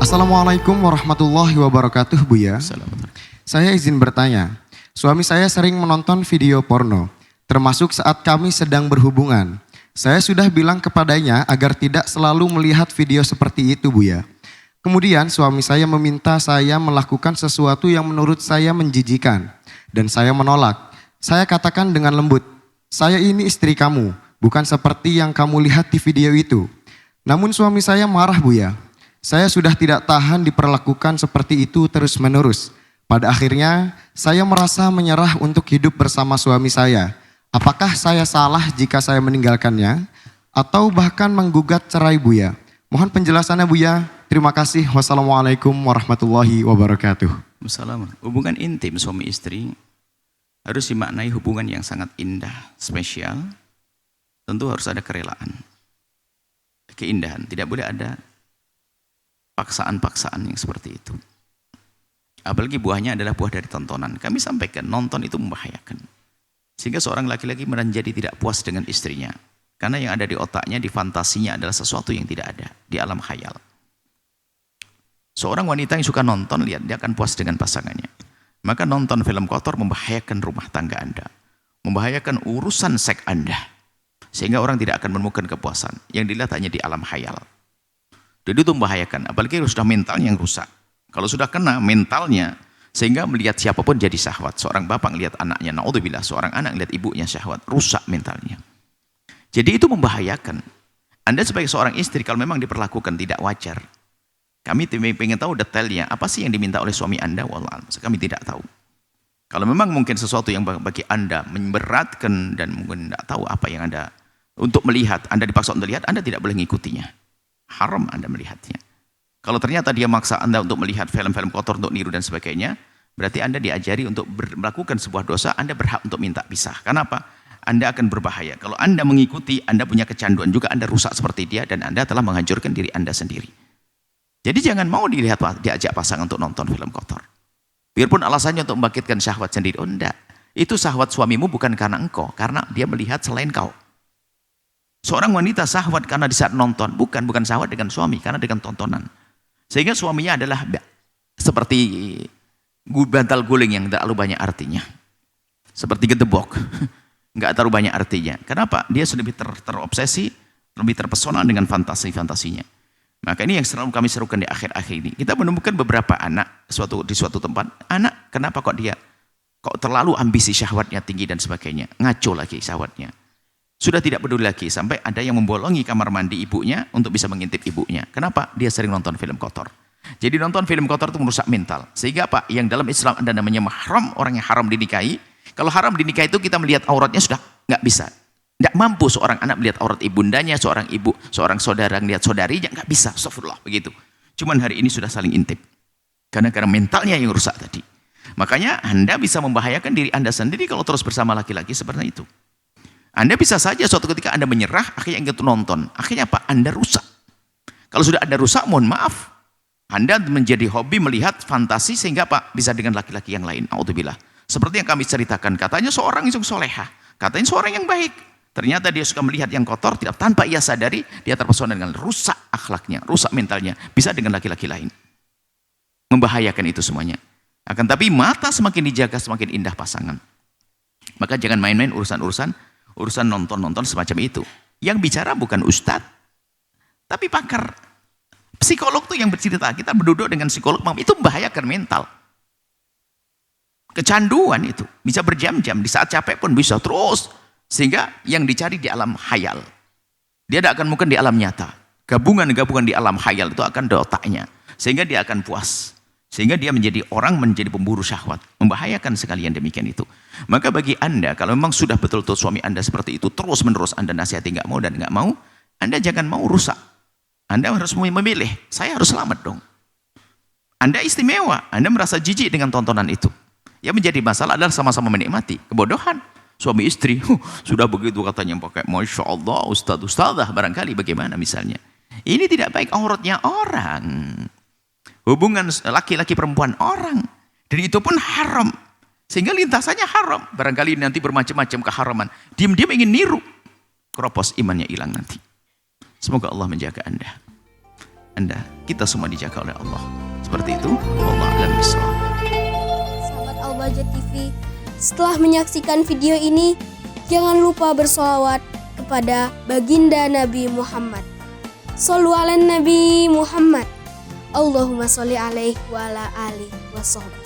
Assalamualaikum warahmatullahi wabarakatuh, Buya. Saya izin bertanya, suami saya sering menonton video porno, termasuk saat kami sedang berhubungan. Saya sudah bilang kepadanya agar tidak selalu melihat video seperti itu, Buya. Kemudian suami saya meminta saya melakukan sesuatu yang menurut saya menjijikan, dan saya menolak. Saya katakan dengan lembut, saya ini istri kamu, bukan seperti yang kamu lihat di video itu. Namun suami saya marah, Buya. Saya sudah tidak tahan diperlakukan seperti itu terus-menerus. Pada akhirnya, saya merasa menyerah untuk hidup bersama suami saya. Apakah saya salah jika saya meninggalkannya? Atau bahkan menggugat cerai, Buya? Mohon penjelasannya, Buya. Terima kasih. Wassalamualaikum warahmatullahi wabarakatuh. Assalamualaikum. Hubungan intim suami istri harus dimaknai hubungan yang sangat indah, spesial. Tentu harus ada kerelaan, keindahan. Tidak boleh ada paksaan-paksaan yang seperti itu. Apalagi buahnya adalah buah dari tontonan. Kami sampaikan, nonton itu membahayakan. Sehingga seorang laki-laki menjadi tidak puas dengan istrinya. Karena yang ada di otaknya, di fantasinya adalah sesuatu yang tidak ada. Di alam khayal. Seorang wanita yang suka nonton, lihat dia akan puas dengan pasangannya. Maka nonton film kotor membahayakan rumah tangga Anda. Membahayakan urusan seks Anda. Sehingga orang tidak akan menemukan kepuasan. Yang dilihat hanya di alam khayal. Jadi itu membahayakan, apalagi sudah mentalnya yang rusak. Kalau sudah kena mentalnya, sehingga melihat siapapun jadi syahwat. Seorang bapak melihat anaknya, naudzubillah, seorang anak melihat ibunya syahwat, rusak mentalnya. Jadi itu membahayakan. Anda sebagai seorang istri, kalau memang diperlakukan tidak wajar, kami ingin tahu detailnya, apa sih yang diminta oleh suami Anda, wallahualam, kami tidak tahu. Kalau memang mungkin sesuatu yang bagi Anda memberatkan, dan mungkin tidak tahu apa yang Anda, untuk melihat, Anda dipaksa untuk melihat, Anda tidak boleh mengikutinya. Haram Anda melihatnya. Kalau ternyata dia maksa Anda untuk melihat film-film kotor untuk niru dan sebagainya, berarti Anda diajari untuk melakukan sebuah dosa, Anda berhak untuk minta pisah. Kenapa? Anda akan berbahaya. Kalau Anda mengikuti, Anda punya kecanduan juga, Anda rusak seperti dia, dan Anda telah menghancurkan diri Anda sendiri. Jadi jangan mau diajak pasangan untuk nonton film kotor. Biarpun alasannya untuk membangkitkan syahwat sendiri. Oh enggak. Itu syahwat suamimu bukan karena engkau, karena dia melihat selain kau. Seorang wanita syahwat karena di saat nonton, bukan syahwat dengan suami, karena dengan tontonan. Sehingga suaminya adalah seperti bantal guling yang tidak terlalu banyak artinya. Seperti gedebok, nggak terlalu banyak artinya. Kenapa? Dia sudah lebih terobsesi, lebih terpesona dengan fantasi-fantasinya. Maka ini yang selalu kami serukan di akhir-akhir ini. Kita menemukan beberapa anak di suatu tempat. Anak, kenapa kok dia terlalu ambisi syahwatnya tinggi dan sebagainya. Ngaco lagi syahwatnya. Sudah tidak peduli lagi, sampai ada yang membolongi kamar mandi ibunya untuk bisa mengintip ibunya. Kenapa? Dia sering nonton film kotor. Jadi nonton film kotor itu merusak mental. Sehingga apa? Yang dalam Islam ada namanya mahram, orang yang haram dinikahi. Kalau haram dinikahi itu kita melihat auratnya sudah nggak bisa. Nggak mampu seorang anak melihat aurat ibundanya, seorang ibu, seorang saudara melihat saudarinya, nggak bisa. Astagfirullah, begitu. Cuman hari ini sudah saling intip. Karena mentalnya yang rusak tadi. Makanya Anda bisa membahayakan diri Anda sendiri kalau terus bersama laki-laki seperti itu. Anda bisa saja suatu ketika Anda menyerah, akhirnya ingin nonton. Akhirnya apa? Anda rusak. Kalau sudah Anda rusak, mohon maaf. Anda menjadi hobi melihat fantasi sehingga apa? Bisa dengan laki-laki yang lain. Naudzubillah. Seperti yang kami ceritakan. Katanya seorang yang solehah. Katanya seorang yang baik. Ternyata dia suka melihat yang kotor, tidak tanpa ia sadari, dia terpesona dengan rusak akhlaknya, rusak mentalnya. Bisa dengan laki-laki lain. Membahayakan itu semuanya. Akan tapi mata semakin dijaga, semakin indah pasangan. Maka jangan main-main urusan nonton-nonton semacam itu. Yang bicara bukan ustadz, tapi pakar. Psikolog tuh yang bercerita. Kita berduduk dengan psikolog, itu membahayakan mental. Kecanduan itu. Bisa berjam-jam, di saat capek pun bisa terus. Sehingga yang dicari di alam khayal. Dia tidak akan mungkin di alam nyata. Gabungan-gabungan di alam khayal itu akan di otaknya. Sehingga dia akan puas. Sehingga dia menjadi pemburu syahwat. Membahayakan sekali yang demikian itu. Maka bagi Anda, kalau memang sudah betul-betul suami Anda seperti itu, terus-menerus Anda nasihati nggak mau dan nggak mau, Anda jangan mau rusak. Anda harus memilih, saya harus selamat dong. Anda istimewa, Anda merasa jijik dengan tontonan itu. Yang menjadi masalah adalah sama-sama menikmati. Kebodohan. Suami istri, sudah begitu katanya pakai Masya Allah, ustadzah barangkali bagaimana misalnya. Ini tidak baik auratnya orang. Hubungan laki-laki perempuan orang. Dan itu pun haram. Sehingga lintasannya haram. Barangkali nanti bermacam-macam keharaman. Diam-diam ingin niru. Keropos imannya hilang nanti. Semoga Allah menjaga Anda. kita semua dijaga oleh Allah. Seperti itu. Wallahu a'lam bishawab. Sahabat Al-Bahjah TV, setelah menyaksikan video ini, jangan lupa bersolawat kepada baginda Nabi Muhammad. Shollu ala Nabi Muhammad. Allahumma sholli alaihi wa ala alihi wa sahbihi.